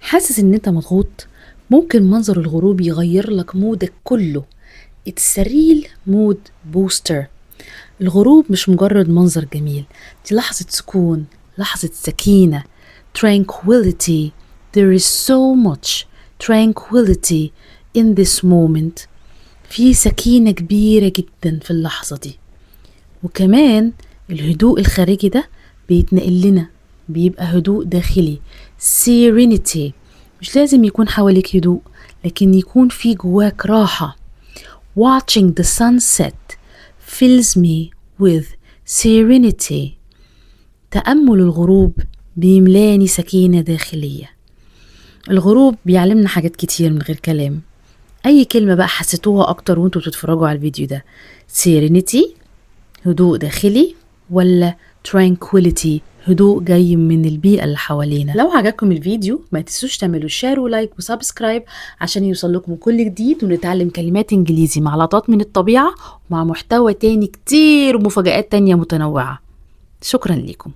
حاسس ان انت مضغوط؟ ممكن منظر الغروب يغير لك مودك كله. It's a real mood booster. الغروب مش مجرد منظر جميل، دي لحظة سكون، لحظة سكينة. tranquility. There is so much tranquility in this moment. في سكينة كبيرة جدا في اللحظة دي. وكمان الهدوء الخارجي ده بيتنقل لنا، بيبقى هدوء داخلي. serenity. مش لازم يكون حواليك هدوء، لكن يكون في جواك راحة. watching the sunset fills me with serenity. تأمل الغروب بيملاني سكينة داخلية. الغروب بيعلمنا حاجات كتير من غير كلام. أي كلمة بقى حسيتوها أكتر وانتوا بتتفرجوا على الفيديو ده؟ serenity هدوء داخلي، ولا tranquility هدوء جاي من البيئة اللي حوالينا؟ لو عجبكم الفيديو ما تنسوش تعملوا شير ولايك وسبسكرايب عشان يوصل لكم كل جديد، ونتعلم كلمات انجليزي مع لقطات من الطبيعة ومع محتوى تاني كتير ومفاجآت تانية متنوعة. شكرا لكم.